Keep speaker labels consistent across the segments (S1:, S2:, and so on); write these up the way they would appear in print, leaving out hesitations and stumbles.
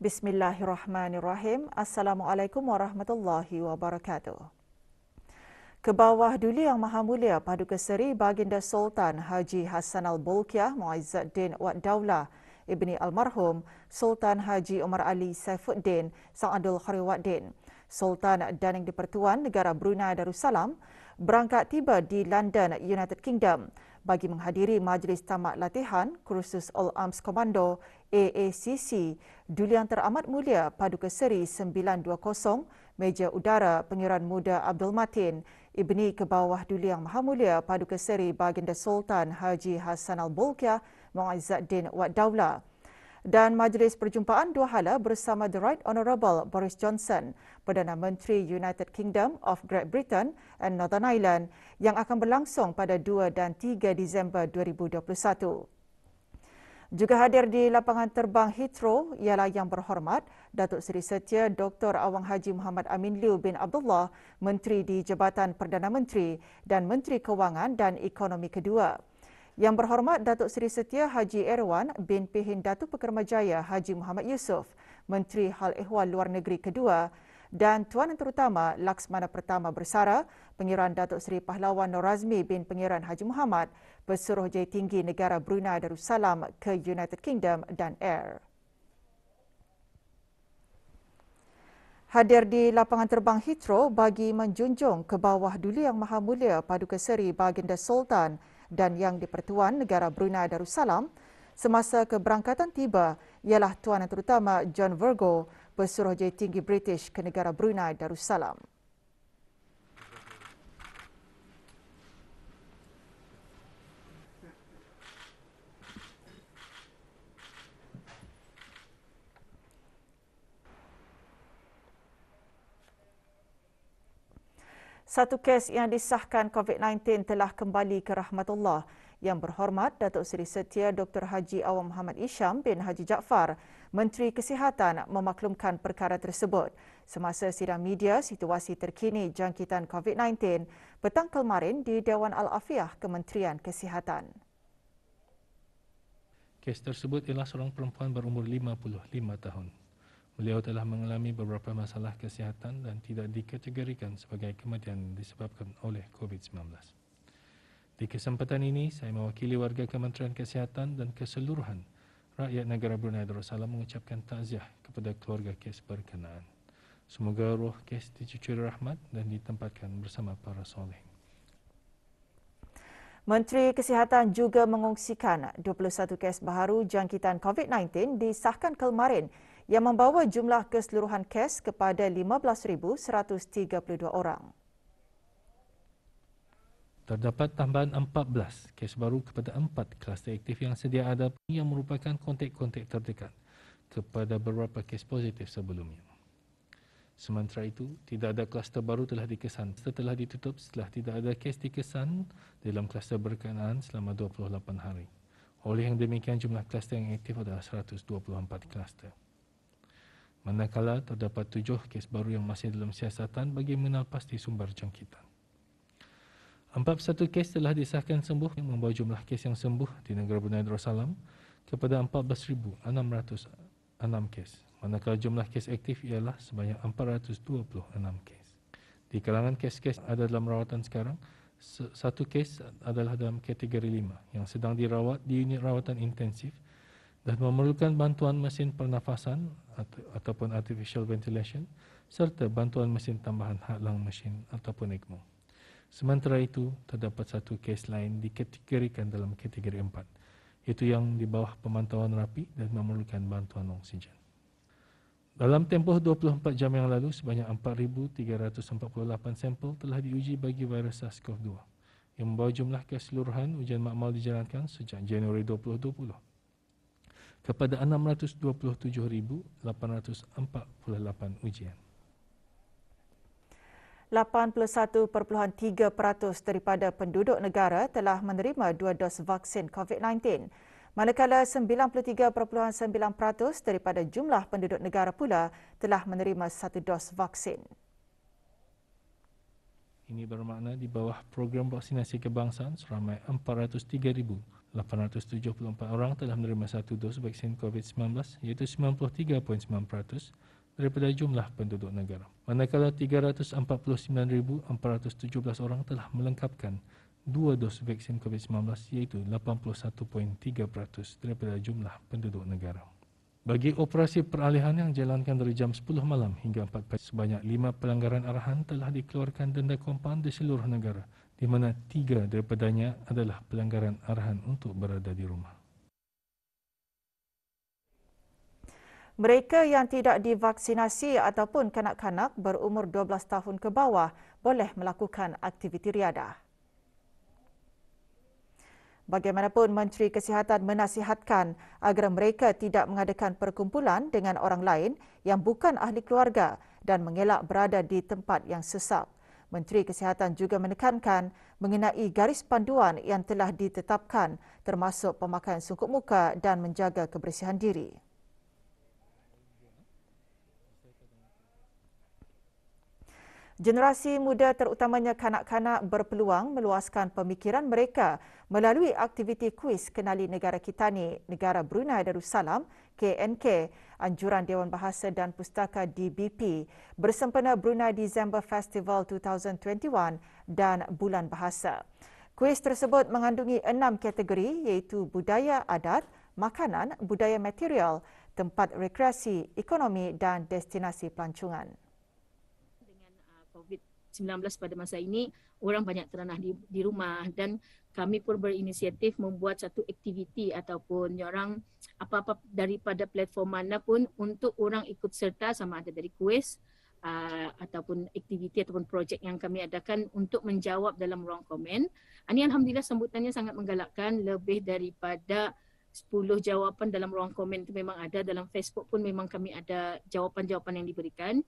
S1: Bismillahirrahmanirrahim. Assalamualaikum warahmatullahi wabarakatuh. Kebawah Duli Yang Maha Mulia Paduka Seri Baginda Sultan Haji Hassanal Bolkiah Muizzuddin Wad Daulah Ibni Almarhum Sultan Haji Umar Ali Saifuddin Sang Abdul Khairuddin, Sultan dan Yang di-Pertuan Negara Brunei Darussalam berangkat tiba di London, United Kingdom bagi menghadiri Majlis Tamat Latihan Kursus All Arms Commando AACC Duli Yang Teramat Mulia Paduka Seri 920 Meja Udara Pangeran Muda Abdul Matin Ibni Kebawah Duli Yang Maha Mulia Paduka Seri Baginda Sultan Haji Hassanal Bolkiah Muizzuddin Wad Daulah. Dan majlis perjumpaan dua hala bersama The Right Honourable Boris Johnson, Perdana Menteri United Kingdom of Great Britain and Northern Ireland yang akan berlangsung pada 2 dan 3 Disember 2021. Juga hadir di lapangan terbang Heathrow ialah Yang Berhormat Datuk Seri Setia Dr. Awang Haji Muhammad Amin Liu bin Abdullah, Menteri di Jabatan Perdana Menteri dan Menteri Kewangan dan Ekonomi kedua. Yang Berhormat Datuk Seri Setia Haji Erwan bin Pihin Datuk Pekermajaya Haji Muhammad Yusof, Menteri Hal Ehwal Luar Negeri kedua, dan Tuan Yang Terutama Laksmana Pertama Bersara, Pengiran Datuk Seri Pahlawan Nur Razmi bin Pengiran Haji Muhammad, Pesuruh Jaytinggi Negara Brunei Darussalam ke United Kingdom dan Air. Hadir di lapangan terbang Heathrow bagi menjunjung Kebawah Duli Yang Maha Mulia Paduka Seri Baginda Sultan dan Yang di-Pertuan Negara Brunei Darussalam semasa keberangkatan tiba ialah Tuan Yang Terutama John Virgo, Pesuruh Jaytinggi British ke Negara Brunei Darussalam. Satu kes yang disahkan COVID-19 telah kembali ke rahmatullah. Yang Berhormat Datuk Seri Setia Dr. Haji Awang Muhammad Isham bin Haji Jaafar, Menteri Kesihatan, memaklumkan perkara tersebut semasa sidang media situasi terkini jangkitan COVID-19 petang kemarin di Dewan Al-Afiah Kementerian Kesihatan.
S2: Kes tersebut ialah seorang perempuan berumur 55 tahun. Beliau telah mengalami beberapa masalah kesihatan dan tidak dikategorikan sebagai kematian disebabkan oleh COVID-19. Di kesempatan ini, saya mewakili warga Kementerian Kesihatan dan keseluruhan rakyat negara Brunei Darussalam mengucapkan takziah kepada keluarga kes berkenaan. Semoga roh kes dicucuri rahmat dan ditempatkan bersama para soleh.
S1: Menteri Kesihatan juga mengongsikan 21 kes baharu jangkitan COVID-19 disahkan kemarin yang membawa jumlah keseluruhan kes kepada 15,132 orang.
S2: Terdapat tambahan 14 kes baru kepada 4 kluster aktif yang sedia ada yang merupakan kontak-kontak terdekat kepada beberapa kes positif sebelumnya. Sementara itu, tidak ada kluster baru telah dikesan setelah ditutup setelah tidak ada kes dikesan dalam kluster berkenaan selama 28 hari. Oleh yang demikian, jumlah kluster yang aktif adalah 124 kluster. Manakala terdapat 7 kes baru yang masih dalam siasatan bagi mengenal pasti sumber jangkitan. 41 kes telah disahkan sembuh yang membawa jumlah kes yang sembuh di negara Brunei Darussalam kepada 14,606 kes. Manakala jumlah kes aktif ialah sebanyak 426 kes. Di kalangan kes-kes ada dalam rawatan sekarang, satu kes adalah dalam kategori 5 yang sedang dirawat di unit rawatan intensif dan memerlukan bantuan mesin pernafasan ataupun artificial ventilation serta bantuan mesin tambahan hadlang mesin ataupun ECMO. Sementara itu, terdapat satu kes lain dikategorikan dalam kategori 4, iaitu yang di bawah pemantauan rapi dan memerlukan bantuan oksigen. Dalam tempoh 24 jam yang lalu, sebanyak 4,348 sampel telah diuji bagi virus SARS-CoV-2 yang membawa jumlah keseluruhan ujian makmal dijalankan sejak Januari 2020 kepada 627,848 ujian.
S1: 81.3% daripada penduduk negara telah menerima 2 dos vaksin COVID-19, manakala 93.9% daripada jumlah penduduk negara pula telah menerima 1 dos vaksin.
S2: Ini bermakna di bawah program vaksinasi kebangsaan seramai 403,800 874 orang telah menerima satu dos vaksin COVID-19 iaitu 93.9% daripada jumlah penduduk negara. Manakala 349,417 orang telah melengkapkan 2 dos vaksin COVID-19 iaitu 81.3% daripada jumlah penduduk negara. Bagi operasi peralihan yang dijalankan dari jam 10 malam hingga 4 pagi, sebanyak 5 pelanggaran arahan telah dikeluarkan denda kompaun di seluruh negara, di mana 3 daripadanya adalah pelanggaran arahan untuk berada di rumah.
S1: Mereka yang tidak divaksinasi ataupun kanak-kanak berumur 12 tahun ke bawah boleh melakukan aktiviti riadah. Bagaimanapun, Menteri Kesihatan menasihatkan agar mereka tidak mengadakan perkumpulan dengan orang lain yang bukan ahli keluarga dan mengelak berada di tempat yang sesak. Menteri Kesihatan juga menekankan mengenai garis panduan yang telah ditetapkan termasuk pemakaian sungkup muka dan menjaga kebersihan diri. Generasi muda terutamanya kanak-kanak berpeluang meluaskan pemikiran mereka melalui aktiviti kuis Kenali Negara Kitani Negara Brunei Darussalam KNK, Anjuran Dewan Bahasa dan Pustaka DBP bersempena Brunei December Festival 2021 dan Bulan Bahasa. Kuis tersebut mengandungi 6 kategori iaitu budaya adat, makanan, budaya material, tempat rekreasi, ekonomi dan destinasi pelancongan.
S3: COVID-19 pada masa ini, orang banyak teranah di rumah dan kami pun berinisiatif membuat satu aktiviti ataupun orang apa-apa daripada platform mana pun untuk orang ikut serta sama ada dari kuis ataupun aktiviti ataupun projek yang kami adakan untuk menjawab dalam ruang komen. Ini alhamdulillah sambutannya sangat menggalakkan, lebih daripada 10 jawapan dalam ruang komen itu memang ada, dalam Facebook pun memang kami ada jawapan-jawapan yang diberikan.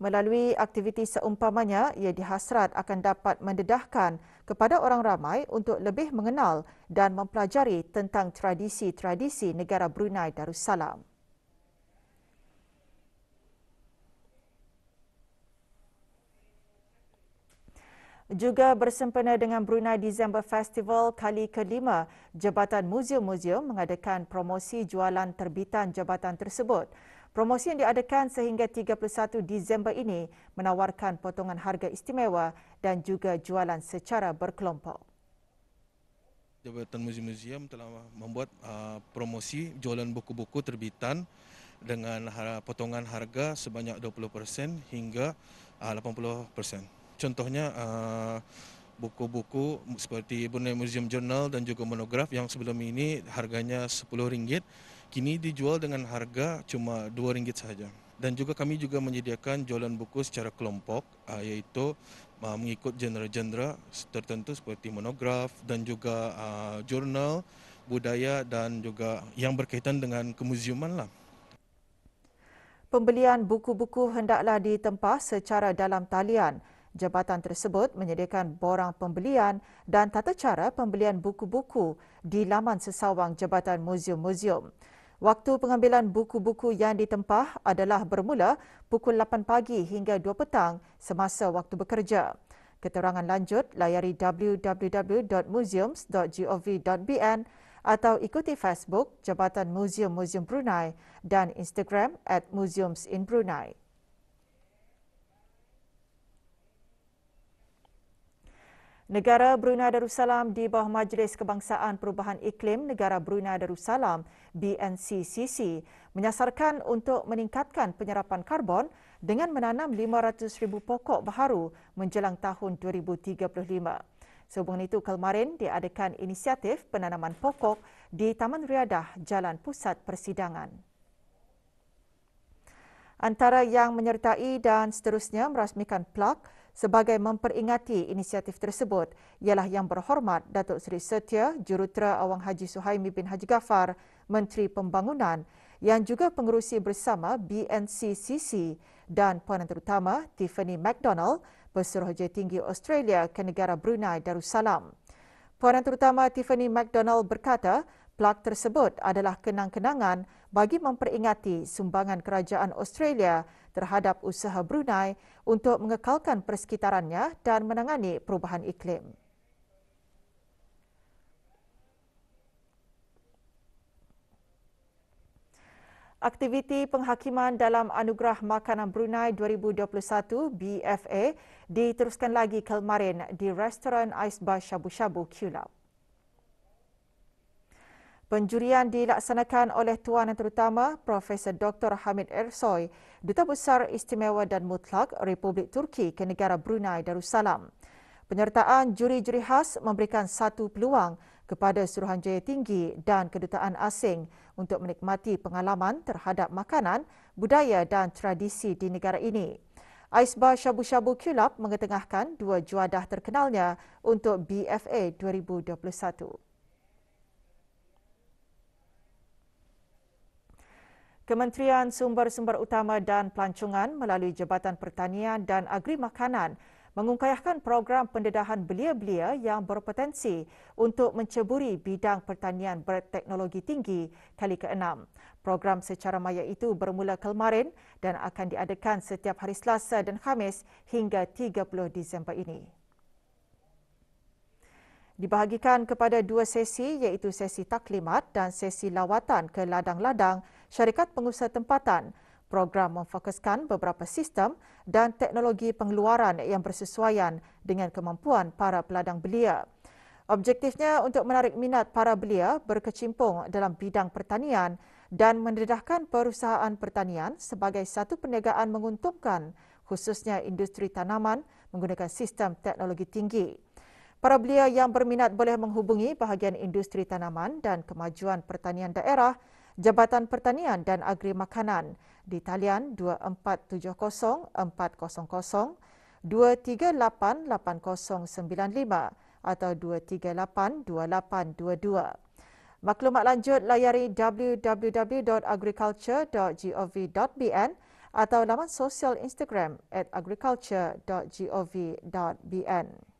S1: Melalui aktiviti seumpamanya, ia dihasrat akan dapat mendedahkan kepada orang ramai untuk lebih mengenal dan mempelajari tentang tradisi-tradisi negara Brunei Darussalam. Juga bersempena dengan Brunei December Festival kali ke-5, Jabatan Muzium-Muzium mengadakan promosi jualan terbitan jabatan tersebut. Promosi yang diadakan sehingga 31 Disember ini menawarkan potongan harga istimewa dan juga jualan secara berkelompok.
S4: Jabatan Muzium-Muzium telah membuat promosi jualan buku-buku terbitan dengan potongan harga sebanyak 20% hingga 80%. Contohnya buku-buku seperti Brunei Museum Journal dan juga monograf yang sebelum ini harganya RM10, kini dijual dengan harga cuma RM2 sahaja. Dan juga kami juga menyediakan jualan buku secara kelompok, iaitu mengikut genre-genre tertentu seperti monograf dan juga jurnal, budaya dan juga yang berkaitan dengan kemuziuman lah.
S1: Pembelian buku-buku hendaklah ditempah secara dalam talian. Jabatan tersebut menyediakan borang pembelian dan tata cara pembelian buku-buku di laman sesawang Jabatan Muzium-Muzium. Waktu pengambilan buku-buku yang ditempah adalah bermula pukul 8 pagi hingga 2 petang semasa waktu bekerja. Keterangan lanjut layari www.museums.gov.bn atau ikuti Facebook Jabatan Muzium-Muzium Brunei dan Instagram @museumsinbrunei. Negara Brunei Darussalam di bawah Majlis Kebangsaan Perubahan Iklim Negara Brunei Darussalam BNCCC menyasarkan untuk meningkatkan penyerapan karbon dengan menanam 500,000 pokok baharu menjelang tahun 2035. Sehubungan itu, kemarin diadakan inisiatif penanaman pokok di Taman Riadah Jalan Pusat Persidangan. Antara yang menyertai dan seterusnya merasmikan plak sebagai memperingati inisiatif tersebut ialah Yang Berhormat Datuk Seri Setia Jurutera Awang Haji Suhaimi bin Haji Ghaffar, Menteri Pembangunan, yang juga pengerusi bersama BNCCC, dan Puan Terutama Tiffany McDonald, Pesuruhjaya Tinggi Australia ke negara Brunei Darussalam. Puan Terutama Tiffany McDonald berkata, plak tersebut adalah kenang-kenangan bagi memperingati sumbangan kerajaan Australia terhadap usaha Brunei untuk mengekalkan persekitarannya dan menangani perubahan iklim. Aktiviti penghakiman dalam Anugerah Makanan Brunei 2021 BFA diteruskan lagi kemarin di Restoran Ais Bar Shabu-Shabu Kulap. Penjurian dilaksanakan oleh Tuan Yang Terutama Profesor Dr. Hamid Ersoy, Duta Besar Istimewa dan Mutlak Republik Turki ke negara Brunei Darussalam. Penyertaan juri-juri khas memberikan satu peluang kepada Suruhanjaya Tinggi dan Kedutaan Asing untuk menikmati pengalaman terhadap makanan, budaya dan tradisi di negara ini. Ais Bar Shabu-Shabu Kulap mengetengahkan dua juadah terkenalnya untuk BFA 2021. Kementerian Sumber-Sumber Utama dan Pelancongan melalui Jabatan Pertanian dan Agri Makanan mengungkayahkan program pendedahan belia-belia yang berpotensi untuk menceburi bidang pertanian berteknologi tinggi kali ke-6. Program secara maya itu bermula kemarin dan akan diadakan setiap hari Selasa dan Khamis hingga 30 Disember ini. Dibahagikan kepada dua sesi iaitu sesi taklimat dan sesi lawatan ke ladang-ladang syarikat pengusaha tempatan. Program memfokuskan beberapa sistem dan teknologi pengeluaran yang bersesuaian dengan kemampuan para peladang belia. Objektifnya untuk menarik minat para belia berkecimpung dalam bidang pertanian dan mendedahkan perusahaan pertanian sebagai satu perniagaan menguntungkan, khususnya industri tanaman menggunakan sistem teknologi tinggi. Para belia yang berminat boleh menghubungi bahagian industri tanaman dan kemajuan pertanian daerah, Jabatan Pertanian dan Agri Makanan di talian 2470 400 238 8095 atau 238 2822. Maklumat lanjut layari www.agriculture.gov.bn atau laman sosial Instagram @agriculture.gov.bn.